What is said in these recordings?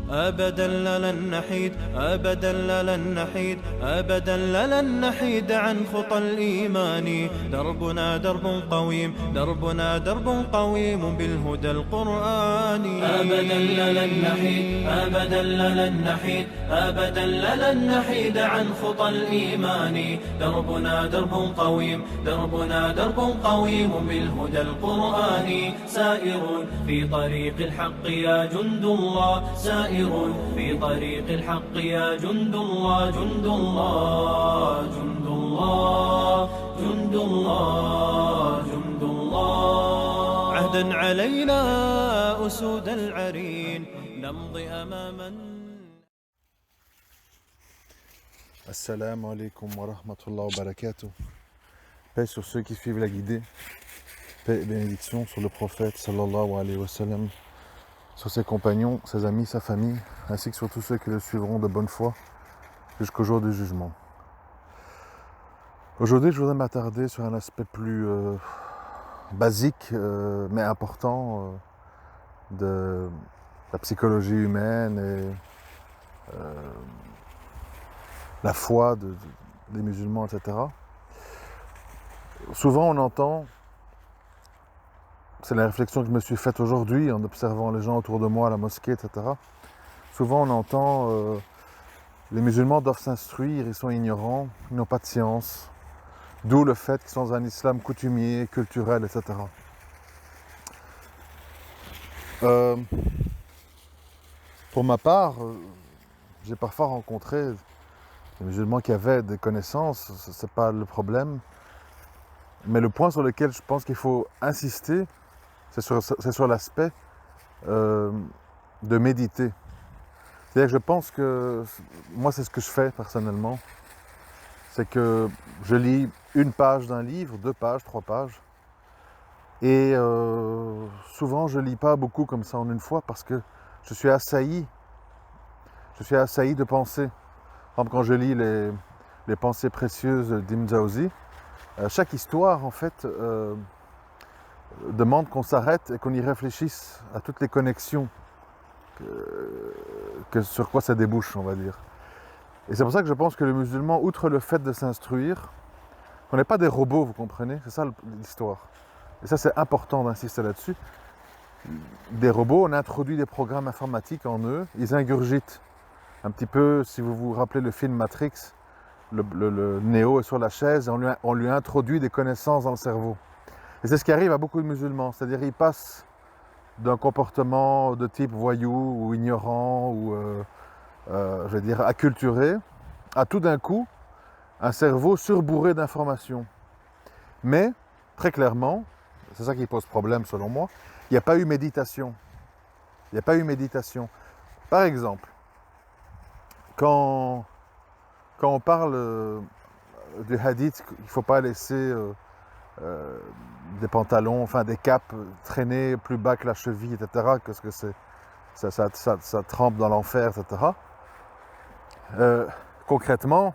أبدا لن نحيد، أبدا لن نحيد، أبدا لن نحيد عن خطى الإيمان. دربنا درب قويم، دربنا درب قويم بالهدى القرآني. أبدا لن نحيد، أبدا لن نحيد، أبدا لن نحيد عن خطى الإيمان. دربنا درب قويم، دربنا درب قويم بالهدى القرآني. سائر في طريق الحق يا جند الله، سائر في طريق الحق يا جند الله، جند الله، جند الله، جند الله، جند الله. عهدا علينا أسود العرين نمضي أماما. Assalamu alaikum wa rahmatullahi wa barakatuh. Paix sur ceux qui suivent la guidée. Paix et bénédiction sur le prophète sallallahu alayhi wa sallam, sur ses compagnons, ses amis, sa famille, ainsi que sur tous ceux qui le suivront de bonne foi jusqu'au jour du jugement. Aujourd'hui, je voudrais m'attarder sur un aspect plus basique, mais important de la psychologie humaine et la foi des musulmans, etc. Souvent on entend, c'est la réflexion que je me suis faite aujourd'hui en observant les gens autour de moi à la mosquée, etc. Souvent on entend les musulmans doivent s'instruire, ils sont ignorants, ils n'ont pas de science, d'où le fait qu'ils sont dans un islam coutumier, culturel, etc. Pour ma part, j'ai parfois rencontré des musulmans qui avaient des connaissances, c'est pas le problème. Mais le point sur lequel je pense qu'il faut insister, c'est sur l'aspect de méditer. C'est-à-dire que je pense que, moi c'est ce que je fais personnellement, c'est que je lis une page d'un livre, 2 pages, 3 pages, et souvent je lis pas beaucoup comme ça en une fois parce que je suis assailli de pensées. Par exemple, quand je lis les pensées précieuses d'Ibn Jawzi, chaque histoire, en fait, demande qu'on s'arrête et qu'on y réfléchisse à toutes les connexions sur quoi ça débouche, on va dire. Et c'est pour ça que je pense que le musulman, outre le fait de s'instruire, on n'est pas des robots, vous comprenez? C'est ça l'histoire. Et ça, c'est important d'insister là-dessus. Des robots, on introduit des programmes informatiques en eux, ils ingurgitent. Un petit peu, si vous vous rappelez le film Matrix, le Néo est sur la chaise et on lui introduit des connaissances dans le cerveau. Et c'est ce qui arrive à beaucoup de musulmans, c'est-à-dire ils passent d'un comportement de type voyou ou ignorant ou je veux dire acculturé à tout d'un coup un cerveau surbourré d'informations. Mais très clairement, c'est ça qui pose problème selon moi, il n'y a pas eu méditation. Il n'y a pas eu méditation. Par exemple, quand on parle du hadith, il ne faut pas laisser des pantalons, enfin des capes traîner plus bas que la cheville, etc., parce que ça trempe dans l'enfer, etc. Concrètement,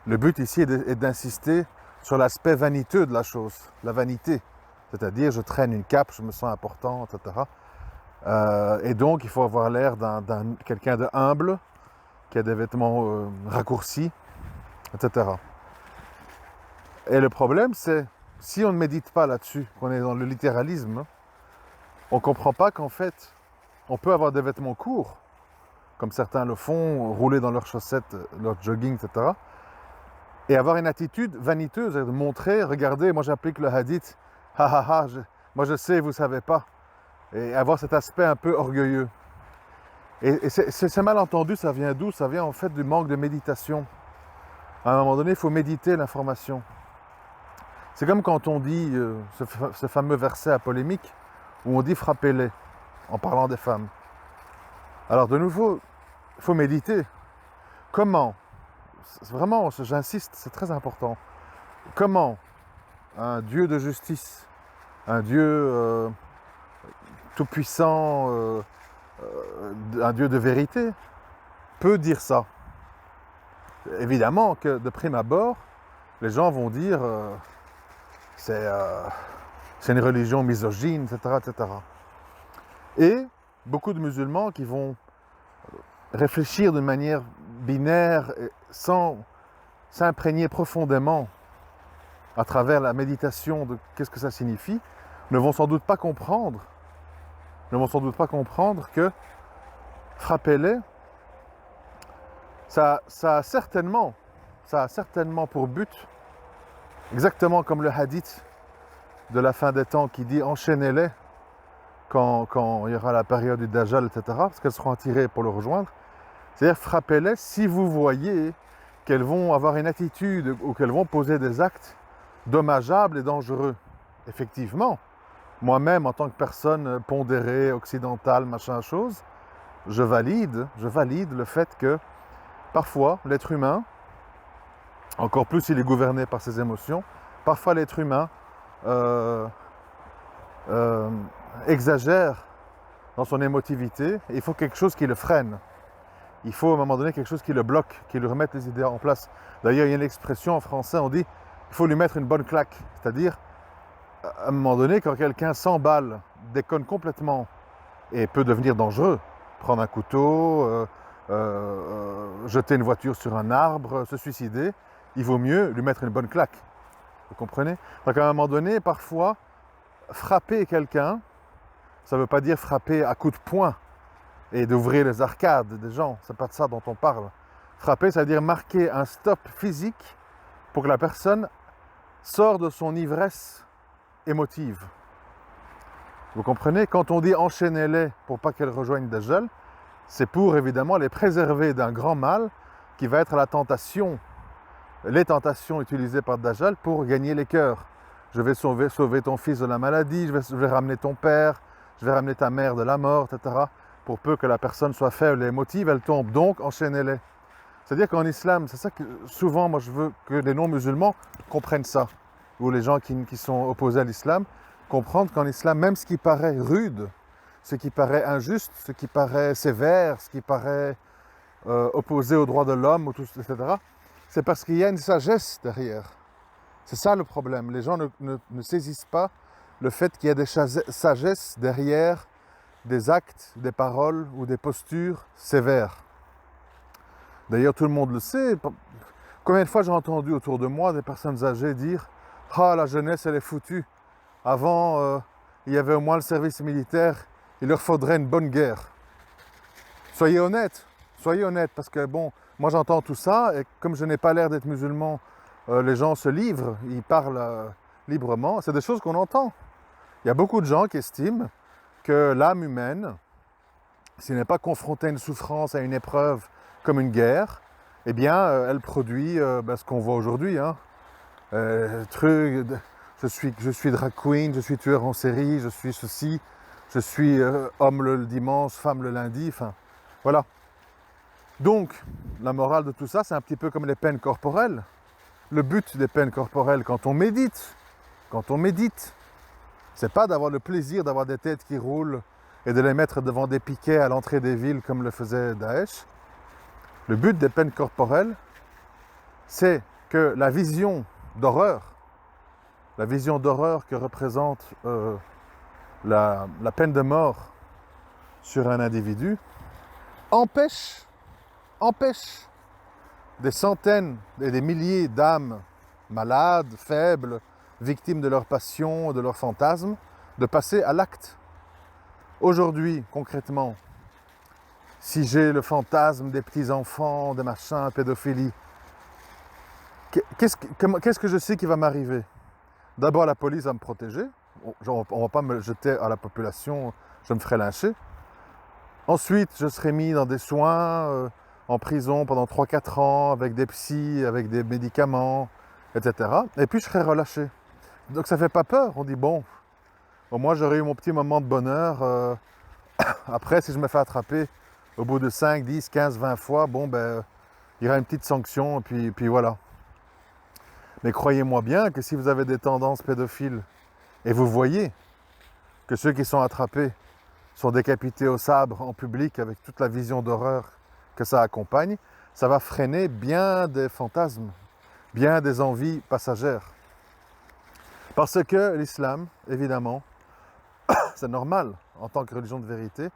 le but ici est d'insister sur l'aspect vaniteux de la chose, la vanité. C'est-à-dire, je traîne une cape, je me sens important, etc. Et donc, il faut avoir l'air d'un quelqu'un de humble, qui a des vêtements raccourcis, etc. Et le problème, c'est, si on ne médite pas là-dessus, qu'on est dans le littéralisme, on ne comprend pas qu'en fait, on peut avoir des vêtements courts, comme certains le font, rouler dans leurs chaussettes, leur jogging, etc. Et avoir une attitude vaniteuse, de montrer, regardez, moi j'applique le hadith, ha ha ha, moi je sais, vous ne savez pas. Et avoir cet aspect un peu orgueilleux. Et c'est mal entendu, ça vient d'où? Ça vient en fait du manque de méditation. À un moment donné, il faut méditer l'information. C'est comme quand on dit ce fameux verset à polémique, où on dit frappez-les, en parlant des femmes. Alors de nouveau, il faut méditer. Comment? Vraiment, j'insiste, c'est très important. Comment un Dieu de justice, un Dieu tout-puissant, un Dieu de vérité, peut dire ça? Évidemment que de prime abord, les gens vont dire c'est une religion misogyne, etc., etc. Et beaucoup de musulmans qui vont réfléchir d'une manière binaire sans s'imprégner profondément à travers la méditation de qu'est-ce que ça signifie, ne vont sans doute pas comprendre que frappez-les, ça a certainement pour but, exactement comme le hadith de la fin des temps qui dit enchaînez-les quand il y aura la période du Dajjal, etc., parce qu'elles seront attirées pour le rejoindre. C'est-à-dire frappez-les si vous voyez qu'elles vont avoir une attitude ou qu'elles vont poser des actes dommageables et dangereux. Effectivement, moi-même, en tant que personne pondérée, occidentale, machin chose, je valide le fait que parfois l'être humain, encore plus s'il est gouverné par ses émotions, parfois l'être humain exagère dans son émotivité et il faut quelque chose qui le freine. Il faut à un moment donné quelque chose qui le bloque, qui lui remette les idées en place. D'ailleurs, il y a une expression en français, on dit il faut lui mettre une bonne claque. C'est-à-dire, à un moment donné, quand quelqu'un s'emballe, déconne complètement et peut devenir dangereux, prendre un couteau, jeter une voiture sur un arbre, se suicider, il vaut mieux lui mettre une bonne claque. Vous comprenez? Donc à un moment donné, parfois, frapper quelqu'un, ça ne veut pas dire frapper à coups de poing et d'ouvrir les arcades des gens, c'est pas de ça dont on parle. Frapper, ça veut dire marquer un stop physique pour que la personne sorte de son ivresse émotive. Vous comprenez? Quand on dit enchaînez-les pour pas qu'elles rejoignent Dajjal, c'est pour évidemment les préserver d'un grand mal qui va être la tentation, les tentations utilisées par Dajjal pour gagner les cœurs. Je vais sauver ton fils de la maladie, je vais ramener ton père, je vais ramener ta mère de la mort, etc. Pour peu que la personne soit faible et émotive, elle tombe. Donc, enchaînez-les. C'est-à-dire qu'en islam, c'est ça que souvent, moi, je veux que les non-musulmans comprennent ça. Ou les gens qui sont opposés à l'islam, comprendre qu'en islam, même ce qui paraît rude, ce qui paraît injuste, ce qui paraît sévère, ce qui paraît opposé aux droits de l'homme, etc., c'est parce qu'il y a une sagesse derrière. C'est ça le problème. Les gens ne saisissent pas le fait qu'il y a des sagesses derrière des actes, des paroles ou des postures sévères. D'ailleurs, tout le monde le sait. Combien de fois j'ai entendu autour de moi des personnes âgées dire « Ah, la jeunesse, elle est foutue. Avant, il y avait au moins le service militaire. Il leur faudrait une bonne guerre. » Soyez honnêtes, parce que bon, moi j'entends tout ça, et comme je n'ai pas l'air d'être musulman, les gens se livrent, ils parlent librement. C'est des choses qu'on entend. Il y a beaucoup de gens qui estiment que l'âme humaine, s'il n'est pas confrontée à une souffrance, à une épreuve comme une guerre, eh bien, elle produit ce qu'on voit aujourd'hui. Hein. Je suis drag queen, je suis tueur en série, je suis ceci, je suis homme le dimanche, femme le lundi, enfin, voilà. Donc, la morale de tout ça, c'est un petit peu comme les peines corporelles. Le but des peines corporelles, quand on médite, c'est pas d'avoir le plaisir d'avoir des têtes qui roulent et de les mettre devant des piquets à l'entrée des villes comme le faisait Daesh. Le but des peines corporelles, c'est que la vision d'horreur que représente la peine de mort sur un individu, empêche des centaines et des milliers d'âmes malades, faibles, victimes de leur passion, de leurs fantasmes, de passer à l'acte. Aujourd'hui, concrètement, si j'ai le fantasme des petits-enfants, des machins, pédophilie, qu'est-ce que je sais qui va m'arriver? D'abord, la police va me protéger. On ne va pas me jeter à la population, je me ferai lyncher. Ensuite, je serai mis dans des soins, en prison pendant 3-4 ans, avec des psys, avec des médicaments, etc. Et puis, je serai relâché. Donc, ça ne fait pas peur. On dit, bon, au moins, j'aurai eu mon petit moment de bonheur. Après, si je me fais attraper au bout de 5, 10, 15, 20 fois, bon, ben, il y aura une petite sanction, et puis voilà. Mais croyez-moi bien que si vous avez des tendances pédophiles, et vous voyez que ceux qui sont attrapés sont décapités au sabre en public avec toute la vision d'horreur que ça accompagne, ça va freiner bien des fantasmes, bien des envies passagères. Parce que l'islam, évidemment, c'est normal, en tant que religion de vérité,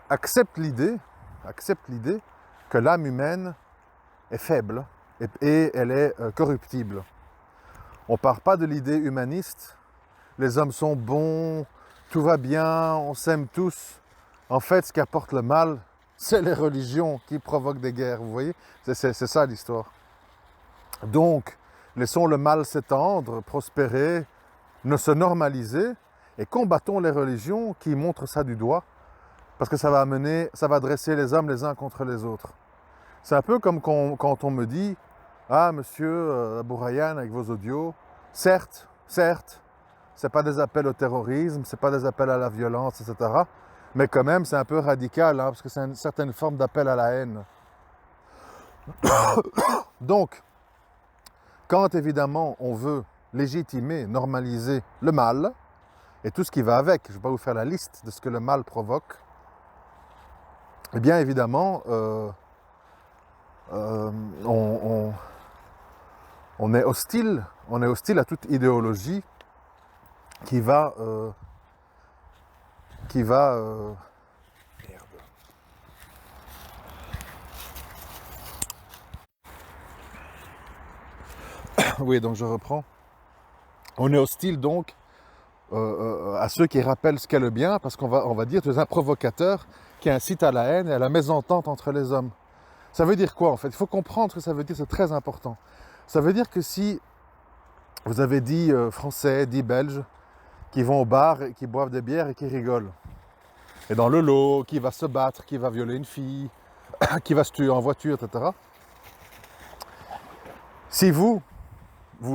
accepte l'idée que l'âme humaine est faible et elle est corruptible. On ne part pas de l'idée humaniste, les hommes sont bons, tout va bien, on s'aime tous. En fait, ce qui apporte le mal, c'est les religions qui provoquent des guerres, vous voyez? C'est ça l'histoire. Donc, laissons le mal s'étendre, prospérer, ne se normaliser, et combattons les religions qui montrent ça du doigt, parce que ça va dresser les hommes les uns contre les autres. C'est un peu comme quand on me dit « Ah, monsieur Abou Rayyan, avec vos audios, certes, c'est pas des appels au terrorisme, c'est pas des appels à la violence, etc. Mais quand même, c'est un peu radical, hein, parce que c'est une certaine forme d'appel à la haine. » Donc, quand évidemment on veut légitimer, normaliser le mal, et tout ce qui va avec, je ne vais pas vous faire la liste de ce que le mal provoque, eh bien évidemment, on est hostile à toute idéologie qui va oui, donc je reprends. On est hostile donc à ceux qui rappellent ce qu'est le bien, parce qu'on va dire tu es un provocateur qui incite à la haine et à la mésentente entre les hommes. Ça veut dire quoi en fait? Il faut comprendre ce que ça veut dire, c'est très important. Ça veut dire que si vous avez 10 Français, 10 Belges qui vont au bar, et qui boivent des bières et qui rigolent, et dans le lot, qui va se battre, qui va violer une fille, qui va se tuer en voiture, etc. Si vous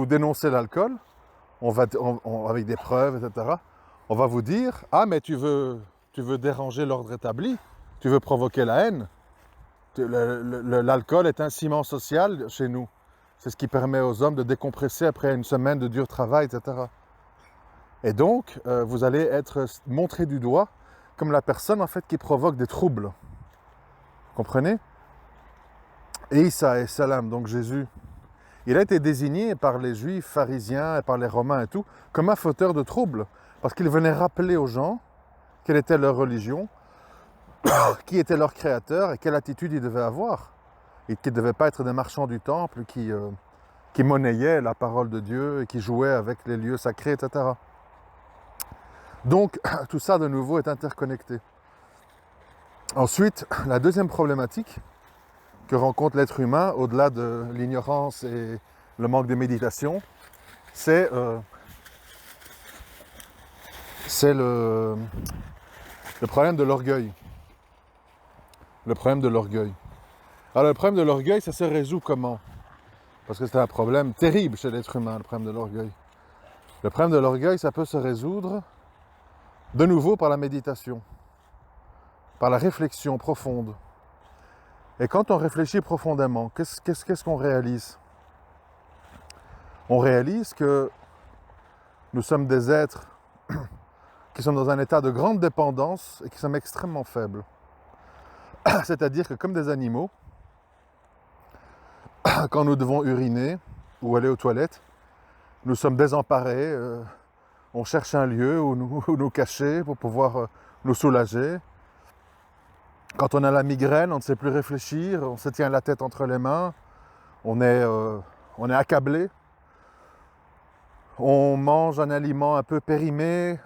dénoncez l'alcool, avec des preuves, etc., on va vous dire « Ah, mais tu veux déranger l'ordre établi, tu veux provoquer la haine. L'alcool est un ciment social chez nous. C'est ce qui permet aux hommes de décompresser après une semaine de dur travail, etc. » Et donc, vous allez être montré du doigt comme la personne en fait qui provoque des troubles. Vous comprenez? Et Isa et Salam, donc Jésus, il a été désigné par les Juifs, pharisiens et par les Romains et tout, comme un fauteur de troubles, parce qu'il venait rappeler aux gens quelle était leur religion, qui était leur créateur et quelle attitude ils devaient avoir. Et qu'ils ne devaient pas être des marchands du temple qui monnayaient la parole de Dieu et qui jouaient avec les lieux sacrés, etc. Donc, tout ça, de nouveau, est interconnecté. Ensuite, la deuxième problématique que rencontre l'être humain, au-delà de l'ignorance et le manque de méditation, c'est le problème de l'orgueil. Le problème de l'orgueil. Alors, le problème de l'orgueil, ça se résout comment? Parce que c'est un problème terrible chez l'être humain, le problème de l'orgueil. Le problème de l'orgueil, ça peut se résoudre de nouveau par la méditation, par la réflexion profonde. Et quand on réfléchit profondément, qu'est-ce qu'on réalise? On réalise que nous sommes des êtres qui sommes dans un état de grande dépendance et qui sommes extrêmement faibles. C'est-à-dire que comme des animaux, quand nous devons uriner ou aller aux toilettes, nous sommes désemparés, on cherche un lieu où nous cacher pour pouvoir nous soulager. Quand on a la migraine, on ne sait plus réfléchir, on se tient la tête entre les mains, on est accablé. On mange un aliment un peu périmé,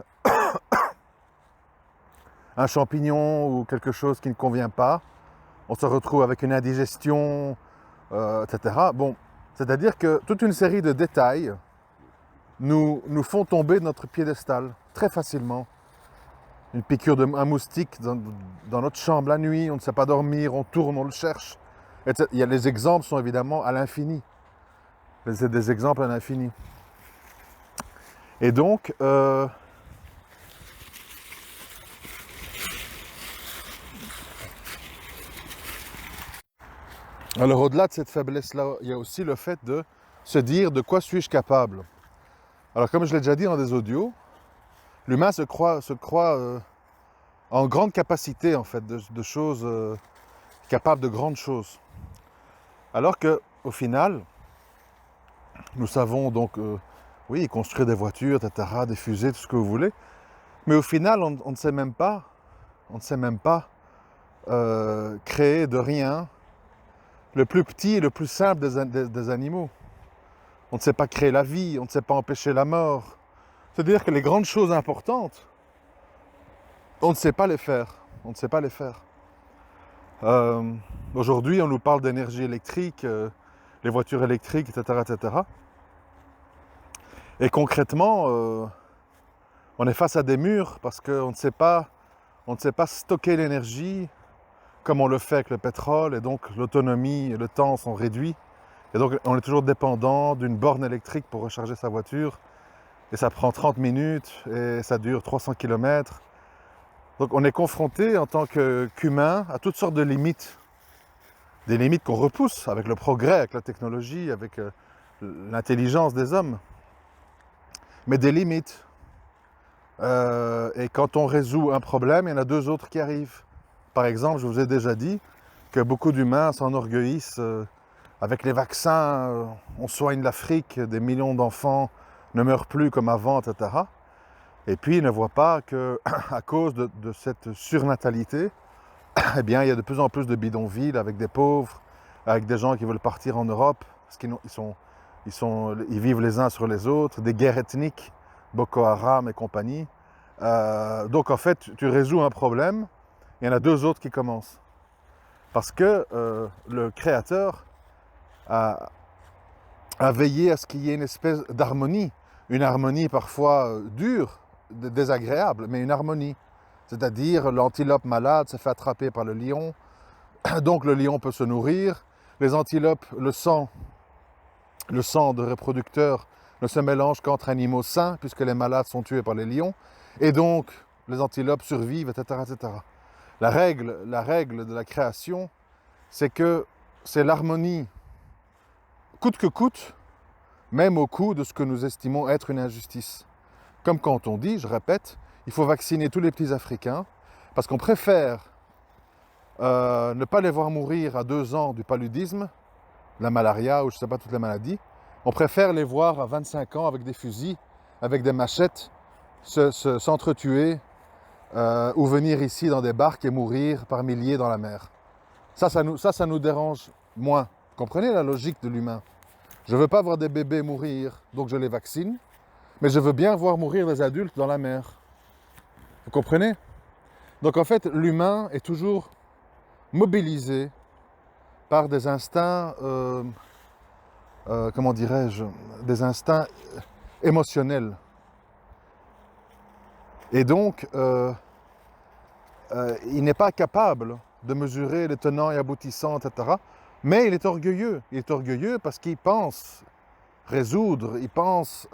un champignon ou quelque chose qui ne convient pas. On se retrouve avec une indigestion, etc. Bon, c'est-à-dire que toute une série de détails nous font tomber de notre piédestal très facilement. Une piqûre d'un moustique dans notre chambre la nuit, on ne sait pas dormir, on tourne, on le cherche. Les exemples sont évidemment à l'infini. C'est des exemples à l'infini. Et donc, alors au-delà de cette faiblesse-là, il y a aussi le fait de se dire de quoi suis-je capable. Alors comme je l'ai déjà dit dans des audios, l'humain se croit en grande capacité en fait de choses, capable de grandes choses. Alors qu'au final, nous savons donc, oui, construire des voitures, etc., des fusées, tout ce que vous voulez, Mais au final, on ne sait même pas, créer de rien le plus petit et le plus simple des animaux. On ne sait pas créer la vie, on ne sait pas empêcher la mort. C'est-à-dire que les grandes choses importantes, on ne sait pas les faire. On ne sait pas les faire. Aujourd'hui, on nous parle d'énergie électrique, les voitures électriques, etc., etc. Et concrètement, on est face à des murs parce qu'on ne sait pas stocker l'énergie comme on le fait avec le pétrole, et donc l'autonomie et le temps sont réduits. Et donc on est toujours dépendant d'une borne électrique pour recharger sa voiture. Et ça prend 30 minutes et ça dure 300 km. Donc on est confronté en tant qu'humain à toutes sortes de limites. Des limites qu'on repousse avec le progrès, avec la technologie, avec l'intelligence des hommes. Mais des limites. Et quand on résout un problème, il y en a deux autres qui arrivent. Par exemple, je vous ai déjà dit que beaucoup d'humains s'enorgueillissent avec les vaccins, on soigne l'Afrique, des millions d'enfants ne meurent plus comme avant, etc. Et puis ils ne voient pas qu'à cause de cette surnatalité, eh bien, il y a de plus en plus de bidonvilles avec des pauvres, avec des gens qui veulent partir en Europe, parce qu'ils vivent les uns sur les autres, des guerres ethniques, Boko Haram et compagnie. Donc en fait, tu résous un problème, il y en a deux autres qui commencent. Parce que le Créateur a veillé à ce qu'il y ait une espèce d'harmonie, une harmonie parfois dure, désagréable, mais une harmonie. C'est-à-dire l'antilope malade se fait attraper par le lion, donc le lion peut se nourrir. Les antilopes, le sang de reproducteurs ne se mélange qu'entre animaux sains, puisque les malades sont tués par les lions, et donc les antilopes survivent, etc., etc. La règle de la création, c'est que c'est l'harmonie, coûte que coûte, même au coût de ce que nous estimons être une injustice. Comme quand on dit, je répète, il faut vacciner tous les petits Africains, parce qu'on préfère ne pas les voir mourir à 2 ans du paludisme, la malaria ou je ne sais pas toutes les maladies. On préfère les voir à 25 ans avec des fusils, avec des machettes, s'entretuer ou venir ici dans des barques et mourir par milliers dans la mer. Ça nous dérange moins. Vous comprenez la logique de l'humain? Je ne veux pas voir des bébés mourir, donc je les vaccine, mais je veux bien voir mourir des adultes dans la mer. Vous comprenez? Donc en fait, l'humain est toujours mobilisé par des instincts, comment dirais-je, des instincts émotionnels. Et donc, il n'est pas capable de mesurer les tenants et aboutissants, etc. Mais il est orgueilleux. Il est orgueilleux parce qu'il pense résoudre, il pense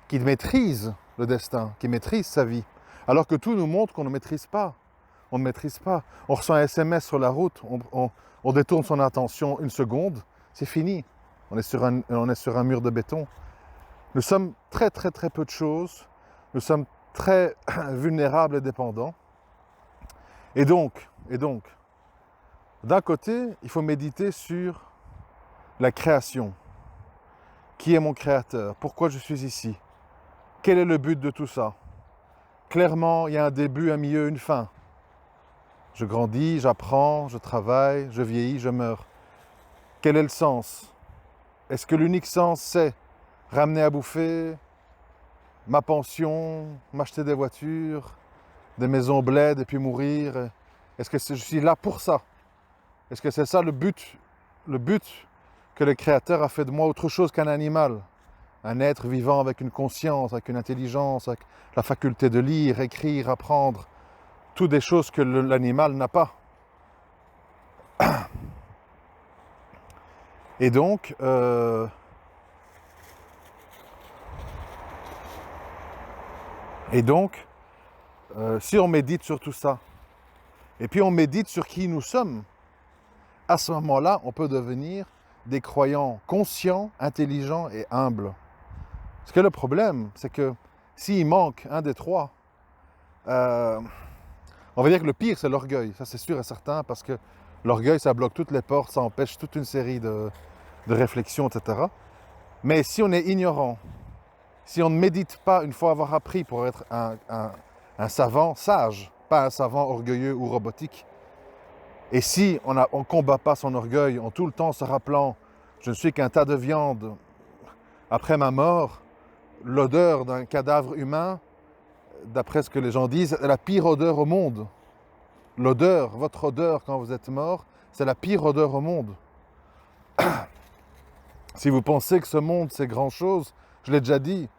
qu'il maîtrise le destin, qu'il maîtrise sa vie. Alors que tout nous montre qu'on ne maîtrise pas. On ne maîtrise pas. On reçoit un SMS sur la route, on détourne son attention 1 seconde, c'est fini. On est sur un mur de béton. Nous sommes très très très peu de choses. Nous sommes très vulnérables et dépendants. Et donc, d'un côté, il faut méditer sur la création. Qui est mon créateur? Pourquoi je suis ici? Quel est le but de tout ça? Clairement, il y a un début, un milieu, une fin. Je grandis, j'apprends, je travaille, je vieillis, je meurs. Quel est le sens? Est-ce que l'unique sens, c'est ramener à bouffer, ma pension, m'acheter des voitures, des maisons bled et puis mourir? Est-ce que je suis là pour ça? Est-ce que c'est ça le but que le Créateur a fait de moi, autre chose qu'un animal? Un être vivant avec une conscience, avec une intelligence, avec la faculté de lire, écrire, apprendre, toutes des choses que l'animal n'a pas. Et donc, si on médite sur tout ça, et puis on médite sur qui nous sommes, à ce moment-là, on peut devenir des croyants conscients, intelligents et humbles. Parce que le problème, c'est que s'il manque un des trois, on va dire que le pire, c'est l'orgueil. Ça, c'est sûr et certain, parce que l'orgueil, ça bloque toutes les portes, ça empêche toute une série de réflexions, etc. Mais si on est ignorant, si on ne médite pas une fois avoir appris pour être un savant sage, pas un savant orgueilleux ou robotique, et si on ne combat pas son orgueil en tout le temps se rappelant « je ne suis qu'un tas de viande », après ma mort, l'odeur d'un cadavre humain, d'après ce que les gens disent, est la pire odeur au monde. L'odeur, votre odeur quand vous êtes mort, c'est la pire odeur au monde. Si vous pensez que ce monde c'est grand chose, je l'ai déjà dit,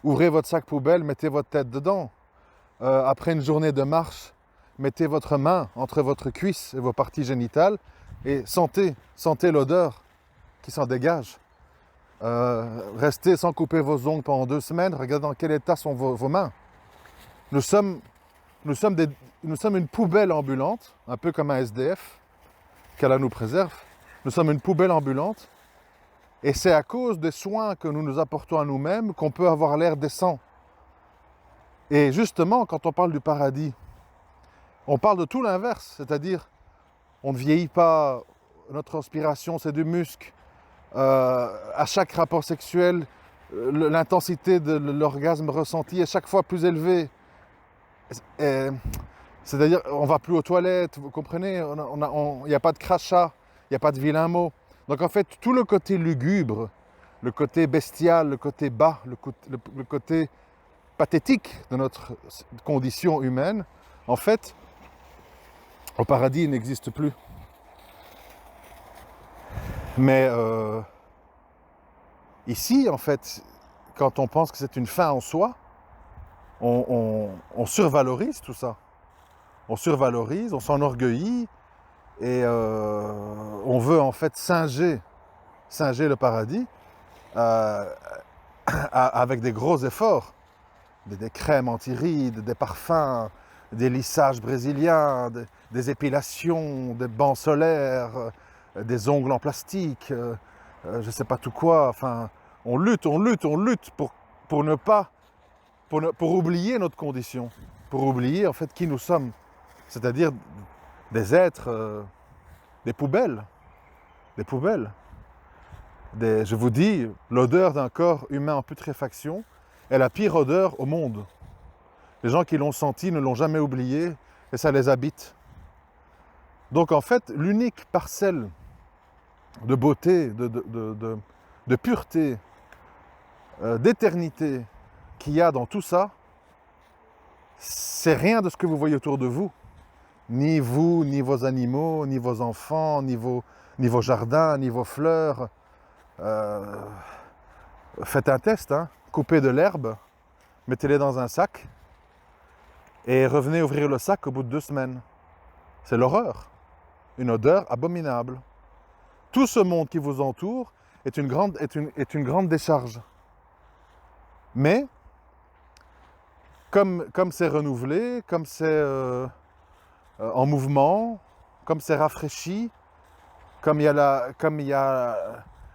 ouvrez votre sac poubelle, mettez votre tête dedans. Après une journée de marche, mettez votre main entre votre cuisse et vos parties génitales et sentez l'odeur qui s'en dégage. Restez sans couper vos ongles pendant 2 semaines, regardez dans quel état sont vos mains. Nous sommes une poubelle ambulante, un peu comme un SDF, qu'Allah nous préserve. Nous sommes une poubelle ambulante et c'est à cause des soins que nous nous apportons à nous-mêmes qu'on peut avoir l'air décent. Et justement, quand on parle du paradis, on parle de tout l'inverse, c'est-à-dire on ne vieillit pas, notre respiration c'est du musc, à chaque rapport sexuel, l'intensité de l'orgasme ressenti est chaque fois plus élevée. C'est-à-dire, on ne va plus aux toilettes, vous comprenez, il n'y a pas de crachat, il n'y a pas de vilain mot. Donc en fait, tout le côté lugubre, le côté bestial, le côté bas, le côté pathétique de notre condition humaine, en fait, au paradis, il n'existe plus. Mais ici, en fait, quand on pense que c'est une fin en soi, on survalorise tout ça. On survalorise, on s'enorgueillit et on veut en fait singer le paradis avec des gros efforts. Des crèmes anti-rides, des parfums, des lissages brésiliens, des épilations, des bancs solaires, des ongles en plastique, je ne sais pas tout quoi. Enfin, on lutte pour ne pas, pour oublier notre condition, pour oublier en fait qui nous sommes, c'est-à-dire des êtres, des poubelles, je vous dis, l'odeur d'un corps humain en putréfaction est la pire odeur au monde. Les gens qui l'ont senti ne l'ont jamais oublié et ça les habite. Donc en fait, l'unique parcelle de beauté, de pureté, d'éternité qu'il y a dans tout ça, c'est rien de ce que vous voyez autour de vous. Ni vous, ni vos animaux, ni vos enfants, ni vos jardins, ni vos fleurs. Faites un test, hein. Coupez de l'herbe, mettez-les dans un sac et revenez ouvrir le sac au bout de 2 semaines. C'est l'horreur. Une odeur abominable. Tout ce monde qui vous entoure est une grande décharge. Mais, comme c'est renouvelé, comme c'est en mouvement, comme c'est rafraîchi, comme il y a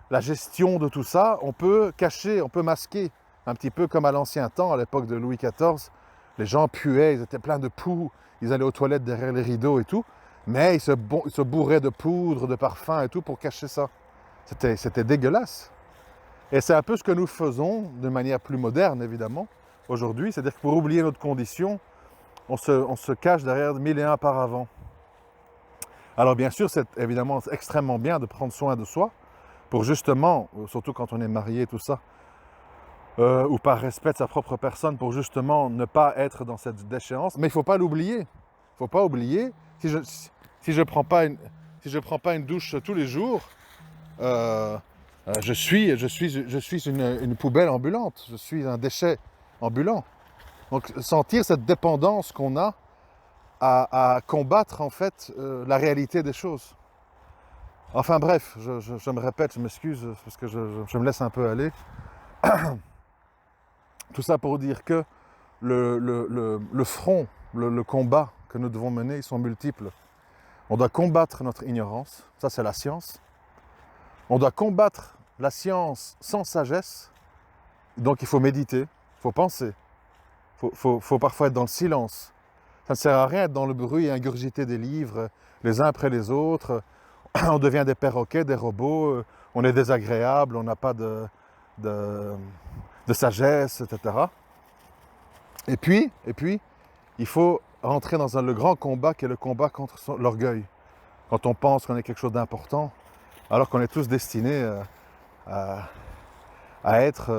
la gestion de tout ça, on peut cacher, on peut masquer. Un petit peu comme à l'ancien temps, à l'époque de Louis XIV, les gens puaient, ils étaient pleins de poux, ils allaient aux toilettes derrière les rideaux et tout, mais ils se bourraient de poudre, de parfum et tout pour cacher ça. C'était dégueulasse. Et c'est un peu ce que nous faisons, de manière plus moderne évidemment, aujourd'hui, c'est-à-dire que pour oublier notre condition, on se cache derrière 1001 paravents. Alors bien sûr, c'est évidemment extrêmement bien de prendre soin de soi, pour justement, surtout quand on est marié, tout ça, ou par respect de sa propre personne, pour justement ne pas être dans cette déchéance. Mais il ne faut pas l'oublier. Il ne faut pas oublier, si je ne prends pas une douche tous les jours, je suis une poubelle ambulante, je suis un déchet ambulant. Donc sentir cette dépendance qu'on a à combattre en fait la réalité des choses. Enfin bref, je me répète, je m'excuse parce que je me laisse un peu aller. Tout ça pour dire que le front, le combat que nous devons mener, ils sont multiples. On doit combattre notre ignorance, ça c'est la science. On doit combattre la science sans sagesse, donc il faut méditer, il faut penser, il faut parfois être dans le silence. Ça ne sert à rien d'être dans le bruit et ingurgiter des livres les uns après les autres. On devient des perroquets, des robots, on est désagréable, on n'a pas de sagesse, etc. Et puis, il faut rentrer dans le grand combat qui est le combat contre l'orgueil. Quand on pense qu'on est quelque chose d'important, alors qu'on est tous destinés à être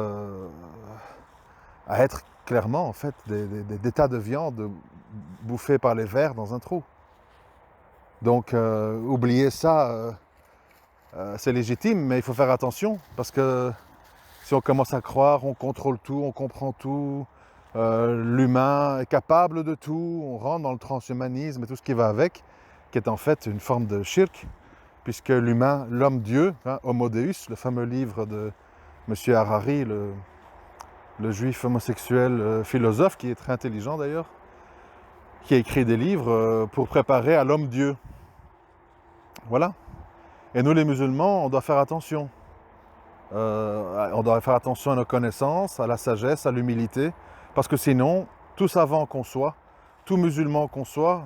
clairement en fait des tas de viande bouffés par les vers dans un trou. Donc oublier ça, c'est légitime, mais il faut faire attention parce que si on commence à croire, on contrôle tout, on comprend tout, l'humain est capable de tout, on rentre dans le transhumanisme et tout ce qui va avec, qui est en fait une forme de shirk, puisque l'humain, l'homme-dieu, hein, Homo Deus, le fameux livre de M. Harari, le juif homosexuel philosophe, qui est très intelligent d'ailleurs, qui a écrit des livres pour préparer à l'homme-dieu. Voilà. Et nous les musulmans, on doit faire attention. On doit faire attention à nos connaissances, à la sagesse, à l'humilité, parce que sinon, tout savant qu'on soit, tout musulman qu'on soit,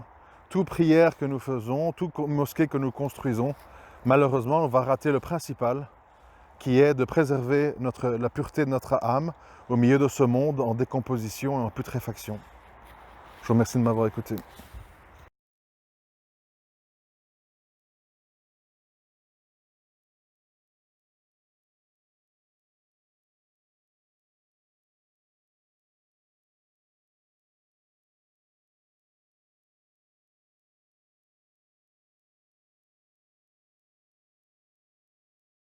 toute prière que nous faisons, toute mosquée que nous construisons, malheureusement, on va rater le principal, qui est de préserver la pureté de notre âme au milieu de ce monde en décomposition et en putréfaction. Je vous remercie de m'avoir écouté.